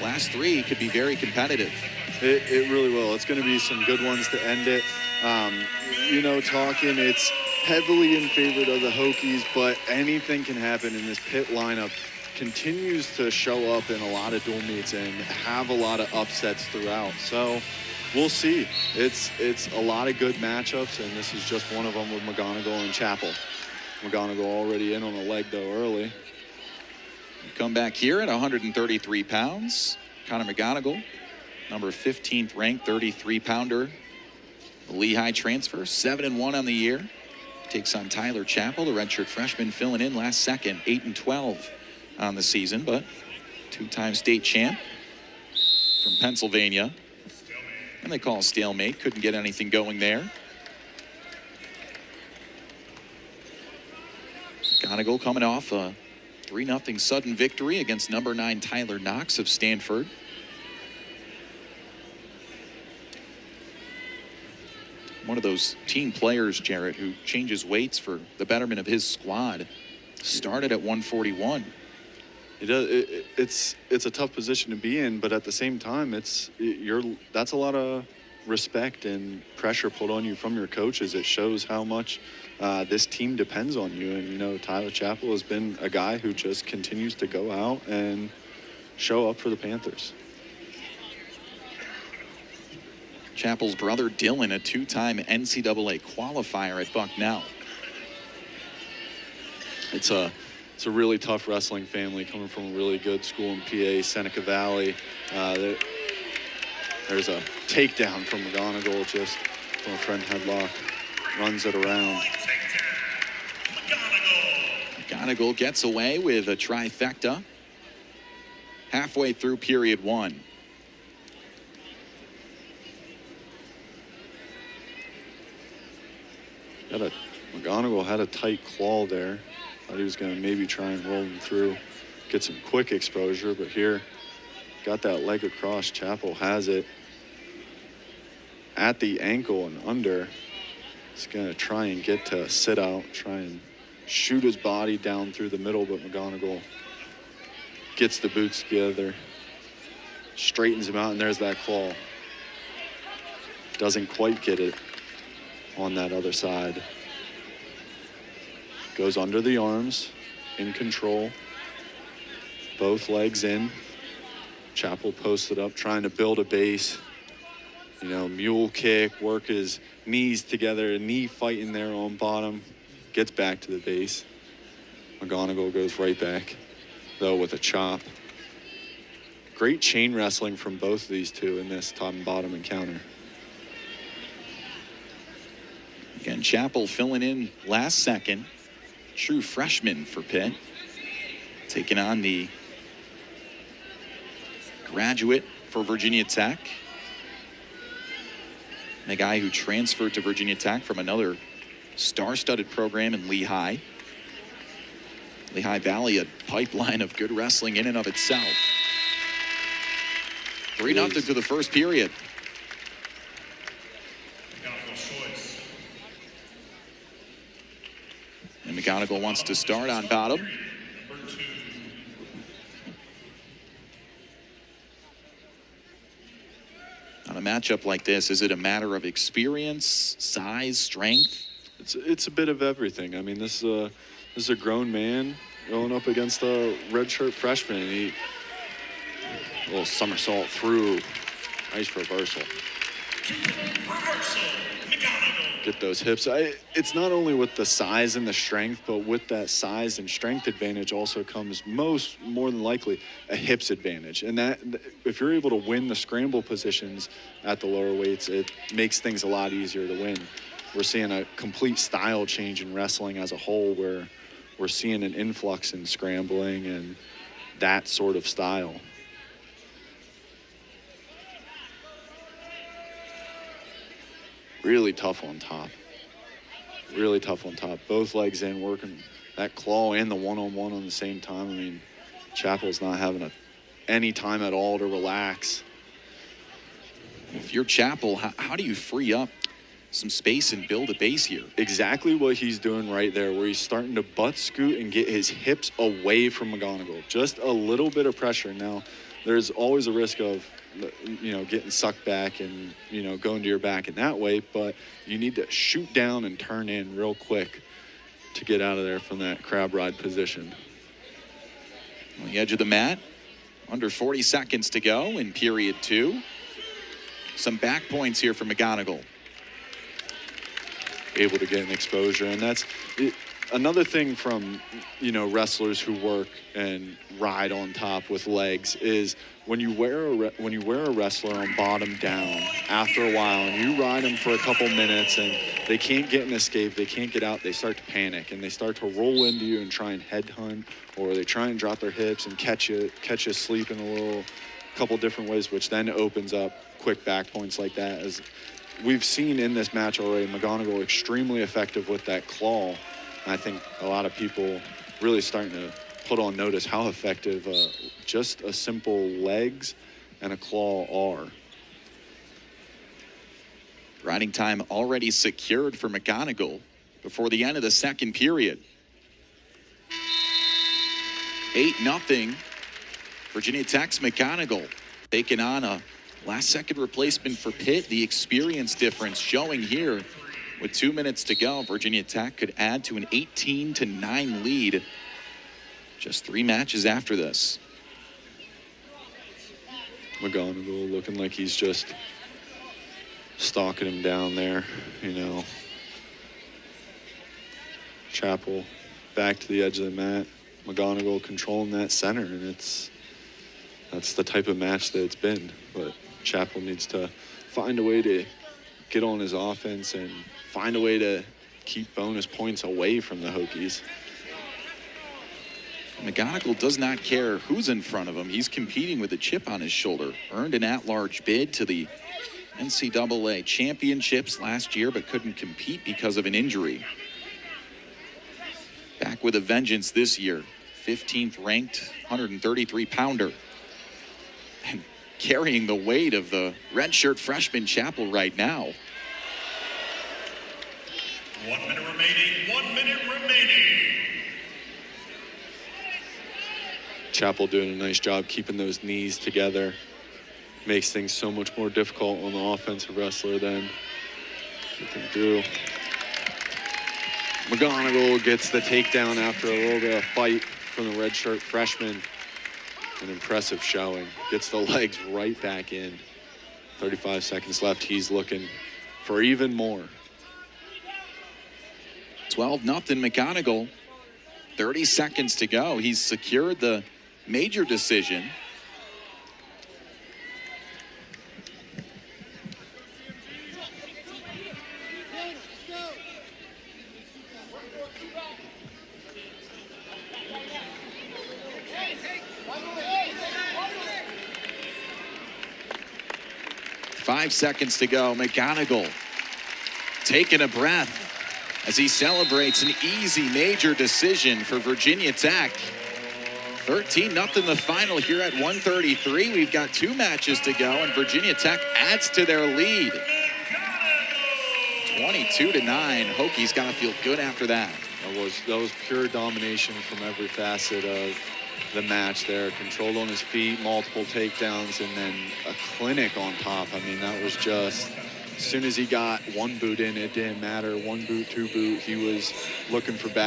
Last three could be very competitive. It really will. It's going to be some good ones to end it. Talking, it's heavily in favor of the Hokies, but anything can happen in this Pitt lineup. Continues to show up in a lot of dual meets and have a lot of upsets throughout. So we'll see. It's a lot of good matchups, and this is just one of them with McGonagle and Chappell. McGonagle already in on a leg, though, early. Come back here at 133 pounds. Connor McGonagle, number 15th ranked 33-pounder. The Lehigh transfer, 7-1 on the year. Takes on Tyler Chappell, the redshirt freshman, filling in last second, 8-12 on the season, but two-time state champ from Pennsylvania. And they call a stalemate. Couldn't get anything going there. McGonagle coming off a 3-0 sudden victory against number 9 Tyler Knox of Stanford. One of those team players, Jarrett, who changes weights for the betterment of his squad. Started at 141. It's a tough position to be in, but at the same time, that's a lot of respect and pressure put on you from your coaches. It shows how much this team depends on you. And Tyler Chappell has been a guy who just continues to go out and show up for the Panthers. Chappell's brother Dylan, a two-time NCAA qualifier at Bucknell. It's a really tough wrestling family coming from a really good school in PA, Seneca Valley. There's a takedown from McGonagle just from a front headlock. Runs it around. McGonagle gets away with a trifecta halfway through period one. McGonagle had a tight claw there. Thought he was going to maybe try and roll him through, get some quick exposure, but here, got that leg across. Chappell has it at the ankle and under. He's going to try and get to sit out, try and shoot his body down through the middle, but McGonagle gets the boots together, straightens him out, and there's that claw. Doesn't quite get it on that other side. Goes under the arms, in control. Both legs in. Chappell posted up, trying to build a base. Mule kick, work his knees together, knee fighting there on bottom. Gets back to the base. McGonagle goes right back, though, with a chop. Great chain wrestling from both of these two in this top and bottom encounter. Again, Chappell filling in last second. True freshman for Pitt. Taking on the graduate for Virginia Tech. And a guy who transferred to Virginia Tech from another star-studded program in Lehigh. Lehigh Valley, a pipeline of good wrestling in and of itself. 3-0 to the first period. And McGonagle wants to start on bottom. On a matchup like this, is it a matter of experience, size, strength? It's a bit of everything. I mean, this is a grown man going up against a redshirt freshman. A little somersault through. Nice reversal. Get those hips. It's not only with the size and the strength, but with that size and strength advantage also comes more than likely a hips advantage. And that, if you're able to win the scramble positions at the lower weights, it makes things a lot easier to win. We're seeing a complete style change in wrestling as a whole, where we're seeing an influx in scrambling and that sort of style. Really tough on top. Really tough on top. Both legs in, working that claw and the one-on-one on the same time. I mean, Chappell's not having any time at all to relax. If you're Chappell, how do you free up some space and build a base here? Exactly what he's doing right there, where he's starting to butt scoot and get his hips away from McGonagle. Just a little bit of pressure. Now, there's always a risk of, getting sucked back and, going to your back in that way. But you need to shoot down and turn in real quick to get out of there from that crab ride position. On the edge of the mat, under 40 seconds to go in period 2. Some back points here for McGonagle. Able to get an exposure, and that's another thing from wrestlers who work and ride on top with legs is when you wear a wrestler on bottom down after a while and you ride them for a couple minutes and they can't get an escape, they can't get out, they start to panic and they start to roll into you and try and headhunt, or they try and drop their hips and catch you sleeping a couple different ways, which then opens up quick back points like that. As we've seen in this match already, McGonagle extremely effective with that claw. I think a lot of people really starting to put on notice how effective just a simple legs and a claw are. Riding time already secured for McGonagle before the end of the second period. 8-0. Virginia Tech's McGonagle taking on a last-second replacement for Pitt. The experience difference showing here. With 2 minutes to go, Virginia Tech could add to an 18-9 lead just 3 matches after this. McGonagle looking like he's just stalking him down there, Chappell back to the edge of the mat. McGonagle controlling that center, and that's the type of match that it's been. But Chappell needs to find a way to get on his offense and find a way to keep bonus points away from the Hokies. McGonagle does not care who's in front of him. He's competing with a chip on his shoulder. Earned an at-large bid to the NCAA championships last year, but couldn't compete because of an injury. Back with a vengeance this year. 15th ranked, 133-pounder. And carrying the weight of the redshirt freshman Chappell right now. 1 minute remaining. 1 minute remaining. Chappell doing a nice job keeping those knees together. Makes things so much more difficult on the offensive wrestler than get them through. McGonagle gets the takedown after a little bit of fight from the redshirt freshman. An impressive showing. Gets the legs right back in. 35 seconds left. He's looking for even more. 12-0 McGonagle. 30 seconds to go. He's secured the major decision. Five seconds to go. McGonagle taking a breath as he celebrates an easy major decision for Virginia Tech. 13-0 the final here at 133. We've got 2 matches to go, and Virginia Tech adds to their lead. 22-9. Hokies got to feel good after that. That was pure domination from every facet of the match there. Controlled on his feet, multiple takedowns, and then a clinic on top. I mean, that was just, as soon as he got one boot in, it didn't matter. 1 boot, 2 boot, he was looking for back.